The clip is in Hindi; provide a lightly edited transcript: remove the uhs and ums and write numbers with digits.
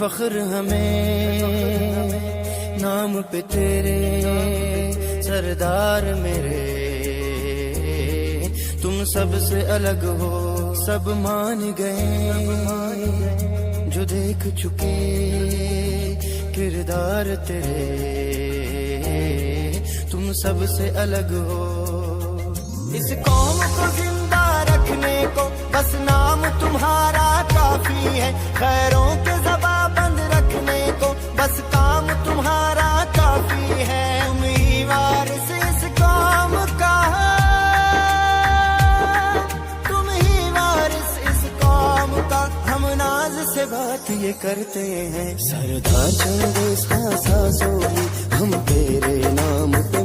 फख्र हमें नाम पे तेरे सरदार मेरे, तुम सबसे अलग हो सब मान गए, जो देख चुके किरदार तेरे, तुम सबसे अलग हो। इस कौम को जिंदा रखने को बस नाम तुम्हारा काफी है, खैरों के ज़बा बंद रखने को बस काम तुम्हारा काफी है। तुम ही वारिस इस कौम का, तुम ही वारिस इस कौम का, हम नाज से बात ये करते हैं। सरदार चंदेस का सासों हम तेरे नाम पे